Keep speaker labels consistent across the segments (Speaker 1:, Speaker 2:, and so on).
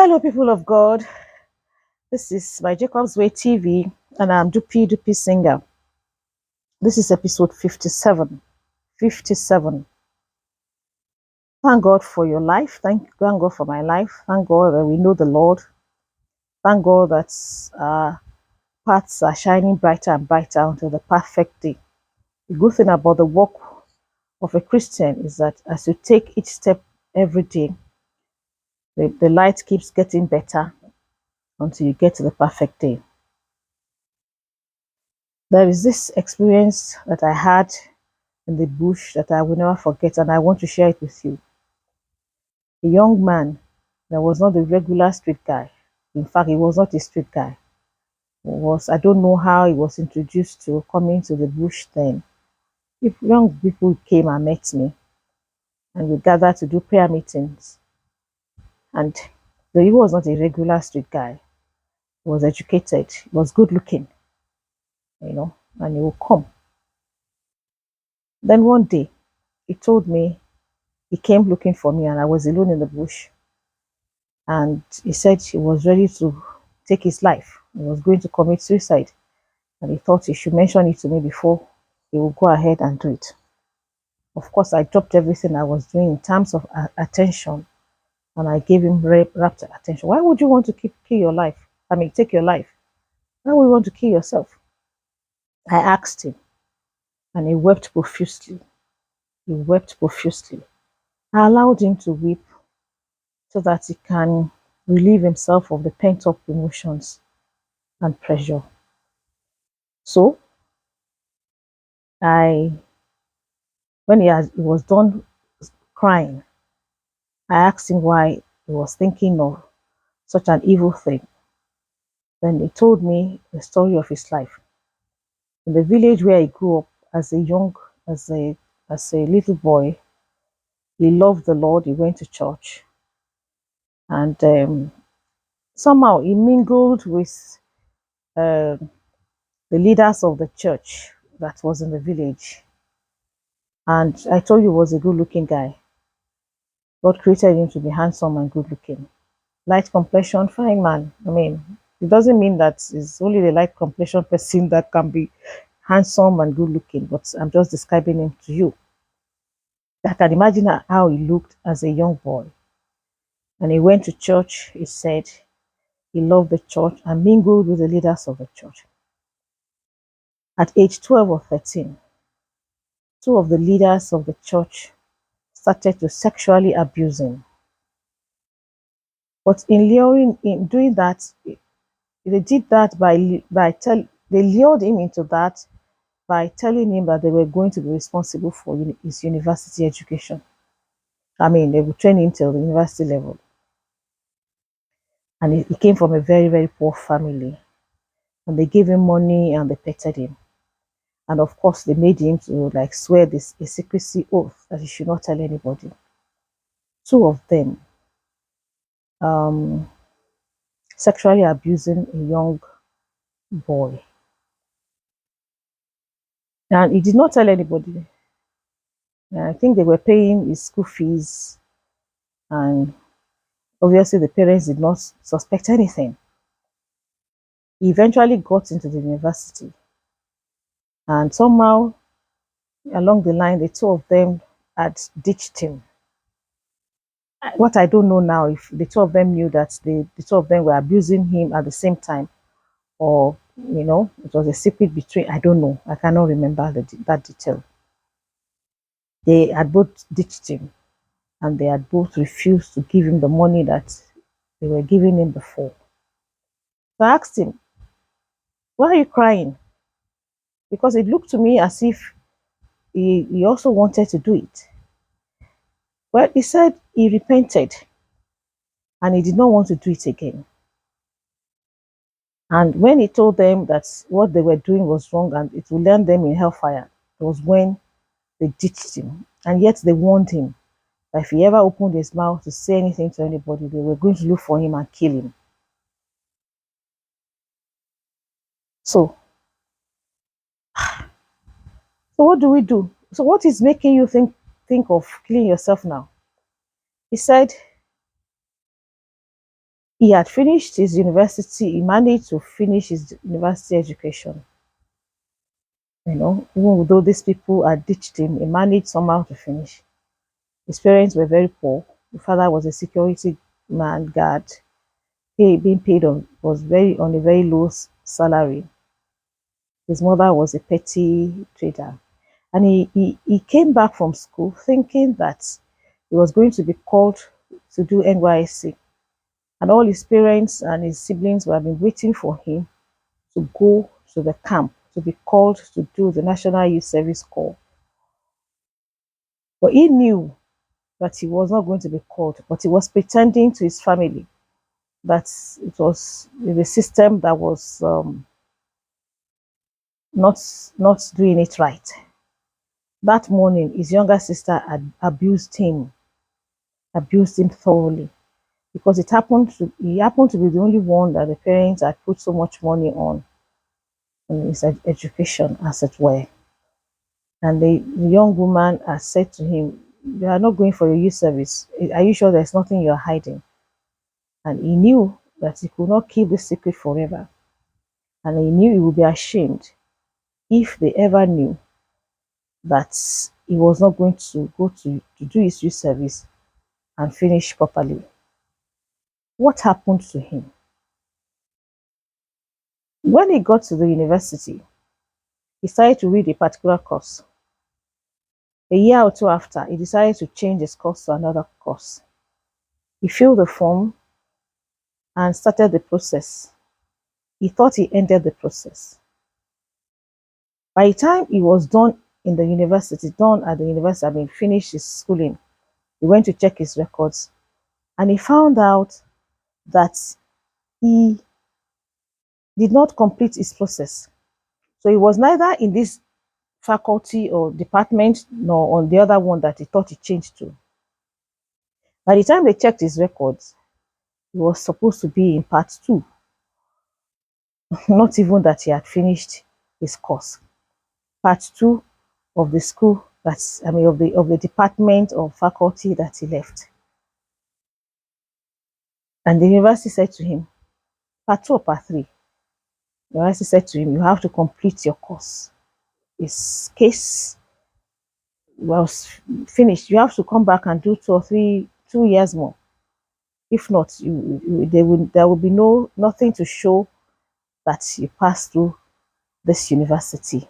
Speaker 1: Hello, people of God. This is my Jacob's Way TV, and I'm Dupi Dupi Singer. This is episode 57. 57. Thank God for your life. Thank God for my life. Thank God that we know the Lord. Thank God that paths are shining brighter and brighter until the perfect day. The good thing about the walk of a Christian is that as you take each step every day, the light keeps getting better until you get to the perfect day. There is this experience that I had in the bush that I will never forget, and I want to share it with you. A young man that was not a regular street guy. In fact, he was not a street guy. I don't know how he was introduced to coming to the bush then. If young people came and met me, and we gathered to do prayer meetings. And he was not a regular street guy. He was educated, he was good looking, and he would come. Then one day, he told me he came looking for me, and I was alone in the bush. And he said he was ready to take his life. He was going to commit suicide, and he thought he should mention it to me before he would go ahead and do it. Of course, I dropped everything I was doing in terms of attention, and I gave him rapt attention. Why would you want to kill your life? Take your life. Why would you want to kill yourself? I asked him, and he wept profusely. He wept profusely. I allowed him to weep so that he can relieve himself of the pent up emotions and pressure. So when he was done crying, I asked him why he was thinking of such an evil thing. Then he told me the story of his life. In the village where he grew up as a little boy, he loved the Lord. He went to church, and somehow he mingled with uh, the leaders of the church that was in the village. And I told you he was a good-looking guy. God created him to be handsome and good-looking. Light complexion, fine man. It doesn't mean that it's only the light complexion person that can be handsome and good looking, but I'm just describing him to you. I can imagine how he looked as a young boy. And he went to church, he said he loved the church and mingled with the leaders of the church. At age 12 or 13, two of the leaders of the church started to sexually abuse him. But in doing that, they did that they lured him into that by telling him that they were going to be responsible for his university education. They would train him till the university level. And he came from a very, very poor family. And they gave him money and they petted him. And of course, they made him to swear a secrecy oath that he should not tell anybody. Two of them um, sexually abusing a young boy. And he did not tell anybody. And I think they were paying his school fees, and obviously the parents did not suspect anything. He eventually got into the university, and somehow along the line, the two of them had ditched him. What I don't know now, if the two of them knew that the two of them were abusing him at the same time, or it was a secret between. I don't know. I cannot remember that detail. They had both ditched him, and they had both refused to give him the money that they were giving him before. So I asked him, "Why are you crying?" Because it looked to me as if he also wanted to do it. Well, he said he repented and he did not want to do it again. And when he told them that what they were doing was wrong and it would land them in hellfire, it was when they ditched him. And yet they warned him that if he ever opened his mouth to say anything to anybody, they were going to look for him and kill him. So, so what do we do? So what is making you think of killing yourself now? He said He had finished his university, he managed to finish his university education. Even though these people had ditched him, he managed somehow to finish. His parents were very poor. The father was a security man guard, being paid on was very on a very low salary. His mother was a petty trader. And he came back from school thinking that he was going to be called to do NYSC. And all his parents and his siblings were been waiting for him to go to the camp, to be called to do the National Youth Service Corps. But he knew that he was not going to be called, but he was pretending to his family that it was the system that was not doing it right. That morning, his younger sister had abused him thoroughly because he happened to be the only one that the parents had put so much money on in his education, as it were. And the young woman had said to him, "You are not going for your youth service. Are you sure there's nothing you're hiding?" And he knew that he could not keep this secret forever. And he knew he would be ashamed if they ever knew that he was not going to go to do his youth service and finish properly. What happened to him? When he got to the university, he started to read a particular course. A year or two after, he decided to change his course to another course. He filled the form and started the process. He thought he ended the process. By the time he was done done at the university, I mean, finished his schooling, he went to check his records and he found out that he did not complete his process. So he was neither in this faculty or department nor on the other one that he thought he changed to. By the time they checked his records, he was supposed to be in part two, not even that he had finished his course. Part two of the school that's I mean of the department or faculty that he left. And the university said to him, part two or part three? The university said to him, you have to complete your course. His case was finished. You have to come back and do 2 years more. If not, there will be nothing to show that you passed through this university.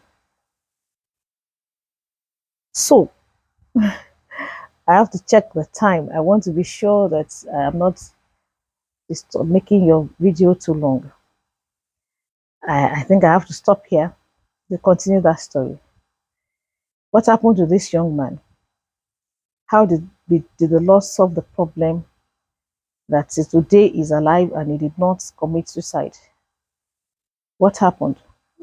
Speaker 1: So I have to check the time. I want to be sure that I am not making your video too long. I think I have to stop here to continue that story. What happened to this young man? How did the Lord solve the problem that today is alive and he did not commit suicide? What happened?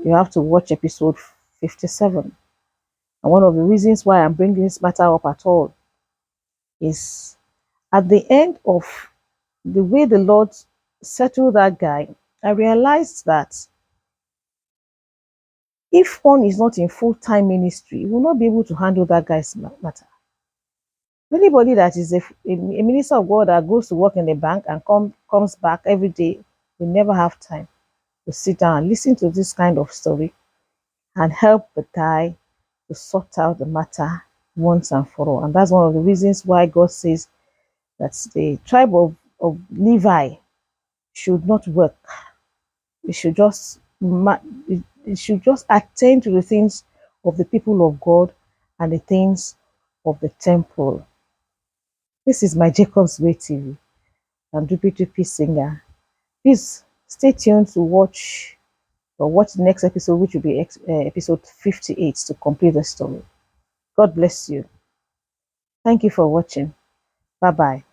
Speaker 1: You have to watch episode 57. And one of the reasons why I'm bringing this matter up at all is at the end of the way the Lord settled that guy, I realized that if one is not in full-time ministry, you will not be able to handle that guy's matter. Anybody that is a minister of God that goes to work in the bank and comes back every day will never have time to sit down and listen to this kind of story and help the guy to sort out the matter once and for all. And that's one of the reasons why God says that the tribe of Levi should not work. It should just it should just attend to the things of the people of God and the things of the temple. This is my Jacob's Way TV. I'm Dupi Singer. Please stay tuned to watch the next episode, which will be episode 58 to complete the story. God bless you. Thank you for watching. Bye bye.